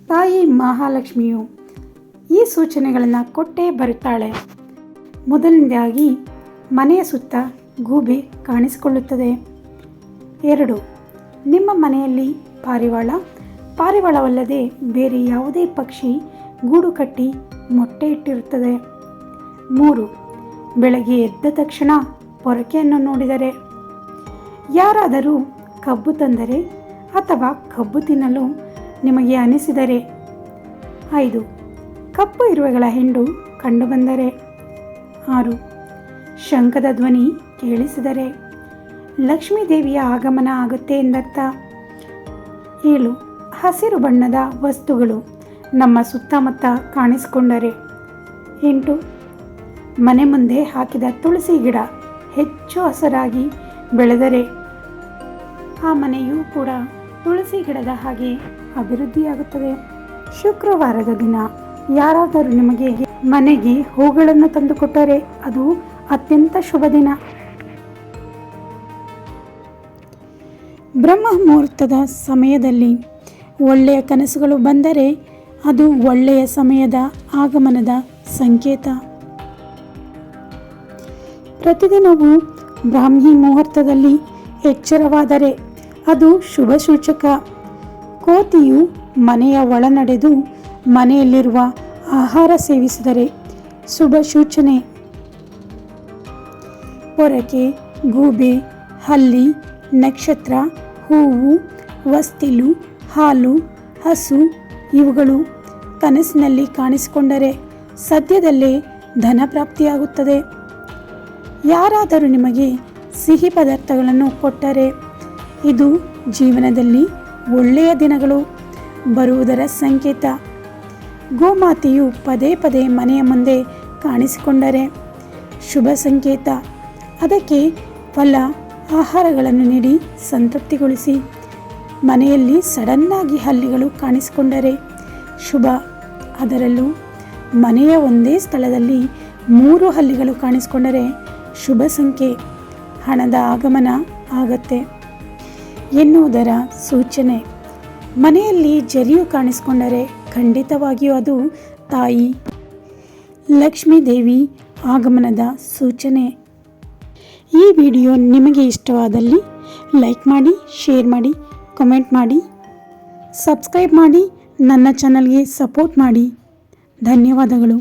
ತಾಯಿ ಮಹಾಲಕ್ಷ್ಮಿಯು ಈ ಸೂಚನೆಗಳನ್ನು ಕೊಟ್ಟೇ ಬರುತ್ತಾಳೆ. ಮೊದಲನೇದಾಗಿ ಮನೆಯ ಸುತ್ತ ಗೂಬೆ ಕಾಣಿಸಿಕೊಳ್ಳುತ್ತದೆ. 2. ನಿಮ್ಮ ಮನೆಯಲ್ಲಿ ಪಾರಿವಾಳವಲ್ಲದೆ ಬೇರೆ ಯಾವುದೇ ಪಕ್ಷಿ ಗೂಡು ಕಟ್ಟಿ ಮೊಟ್ಟೆ ಇಟ್ಟಿರುತ್ತದೆ. 3. ಬೆಳಗ್ಗೆ ಎದ್ದ ತಕ್ಷಣ ಪೊರಕೆಯನ್ನು ನೋಡಿದರೆ, ಯಾರಾದರೂ ಕಬ್ಬು ತಂದರೆ ಅಥವಾ ಕಬ್ಬು ತಿನ್ನಲು ನಿಮಗೆ ಅನಿಸಿದರೆ. 5. ಕಪ್ಪು ಇರುವೆಗಳ ಹಿಂಡು ಕಂಡುಬಂದರೆ. 6. ಶಂಖದ ಧ್ವನಿ ಕೇಳಿಸಿದರೆ ಲಕ್ಷ್ಮೀ ದೇವಿಯ ಆಗಮನ ಆಗುತ್ತೆ ಎಂದರ್ಥ. 7. ಹಸಿರು ಬಣ್ಣದ ವಸ್ತುಗಳು ನಮ್ಮ ಸುತ್ತಮುತ್ತ ಕಾಣಿಸಿಕೊಂಡರೆ. 8. ಮನೆ ಮುಂದೆ ಹಾಕಿದ ತುಳಸಿ ಗಿಡ ಹೆಚ್ಚು ಹಸಿರಾಗಿ ಬೆಳೆದರೆ ಆ ಮನೆಯೂ ಕೂಡ ತುಳಸಿ ಗಿಡದ ಹಾಗೆ ಅಭಿವೃದ್ಧಿಯಾಗುತ್ತದೆ. ಶುಕ್ರವಾರದ ದಿನ ಯಾರಾದರೂ ನಿಮಗೆ ಮನೆಗೆ ಹೂಗಳನ್ನು ತಂದುಕೊಟ್ಟರೆ ಅದು ಅತ್ಯಂತ ಶುಭ ದಿನ. ಬ್ರಹ್ಮ ಮುಹೂರ್ತದ ಸಮಯದಲ್ಲಿ ಒಳ್ಳೆಯ ಕನಸುಗಳು ಬಂದರೆ ಅದು ಒಳ್ಳೆಯ ಸಮಯದ ಆಗಮನದ ಸಂಕೇತ. ಪ್ರತಿದಿನವೂ ಬ್ರಾಹ್ಮಿ ಮುಹೂರ್ತದಲ್ಲಿ ಎಚ್ಚರವಾದರೆ ಅದು ಶುಭ ಸೂಚಕ. ಕೋತಿಯು ಮನೆಯ ಒಳನಡೆದು ಮನೆಯಲ್ಲಿರುವ ಆಹಾರ ಸೇವಿಸಿದರೆ ಶುಭ ಸೂಚನೆ. ಪೊರಕೆ, ಗೂಬೆ, ಹಲ್ಲಿ, ನಕ್ಷತ್ರ, ಹೂವು, ಹೊಸ್ತಿಲು, ಹಾಲು, ಹಸು ಇವುಗಳು ಕನಸಿನಲ್ಲಿ ಕಾಣಿಸಿಕೊಂಡರೆ ಸದ್ಯದಲ್ಲೇ ಧನ ಪ್ರಾಪ್ತಿಯಾಗುತ್ತದೆ. ಯಾರಾದರೂ ನಿಮಗೆ ಸಿಹಿ ಪದಾರ್ಥಗಳನ್ನು ಕೊಟ್ಟರೆ ಇದು ಜೀವನದಲ್ಲಿ ಒಳ್ಳೆಯ ದಿನಗಳು ಬರುವುದರ ಸಂಕೇತ. ಗೋಮಾತೆಯು ಪದೇ ಪದೇ ಮನೆಯ ಮುಂದೆ ಕಾಣಿಸಿಕೊಂಡರೆ ಶುಭ ಸಂಕೇತ. ಅದಕ್ಕೆ ಫಲ ಆಹಾರಗಳನ್ನು ನೀಡಿ ಸಂತೃಪ್ತಿಗೊಳಿಸಿ. ಮನೆಯಲ್ಲಿ ಸಡನ್ನಾಗಿ ಹಲ್ಲಿಗಳು ಕಾಣಿಸಿಕೊಂಡರೆ ಶುಭ. ಅದರಲ್ಲೂ ಮನೆಯ ಒಂದೇ ಸ್ಥಳದಲ್ಲಿ 3 ಹಲ್ಲಿಗಳು ಕಾಣಿಸಿಕೊಂಡರೆ ಶುಭ ಸಂಖ್ಯೆ, ಹಣದ ಆಗಮನ ಆಗತ್ತೆ ಎನ್ನುವುದರ ಸೂಚನೆ. ಮನೆಯಲ್ಲಿ ಜರಿಯು ಕಾಣಿಸಿಕೊಂಡರೆ ಖಂಡಿತವಾಗಿಯೂ ಅದು ತಾಯಿ ಲಕ್ಷ್ಮೀ ದೇವಿ ಆಗಮನದ ಸೂಚನೆ. ಈ ವಿಡಿಯೋ ನಿಮಗೆ ಇಷ್ಟವಾದಲ್ಲಿ ಲೈಕ್ ಮಾಡಿ, ಶೇರ್ ಮಾಡಿ, ಕಮೆಂಟ್ ಮಾಡಿ, ಸಬ್ಸ್ಕ್ರೈಬ್ ಮಾಡಿ, ನನ್ನ ಚಾನಲ್ಗೆ ಸಪೋರ್ಟ್ ಮಾಡಿ. ಧನ್ಯವಾದಗಳು.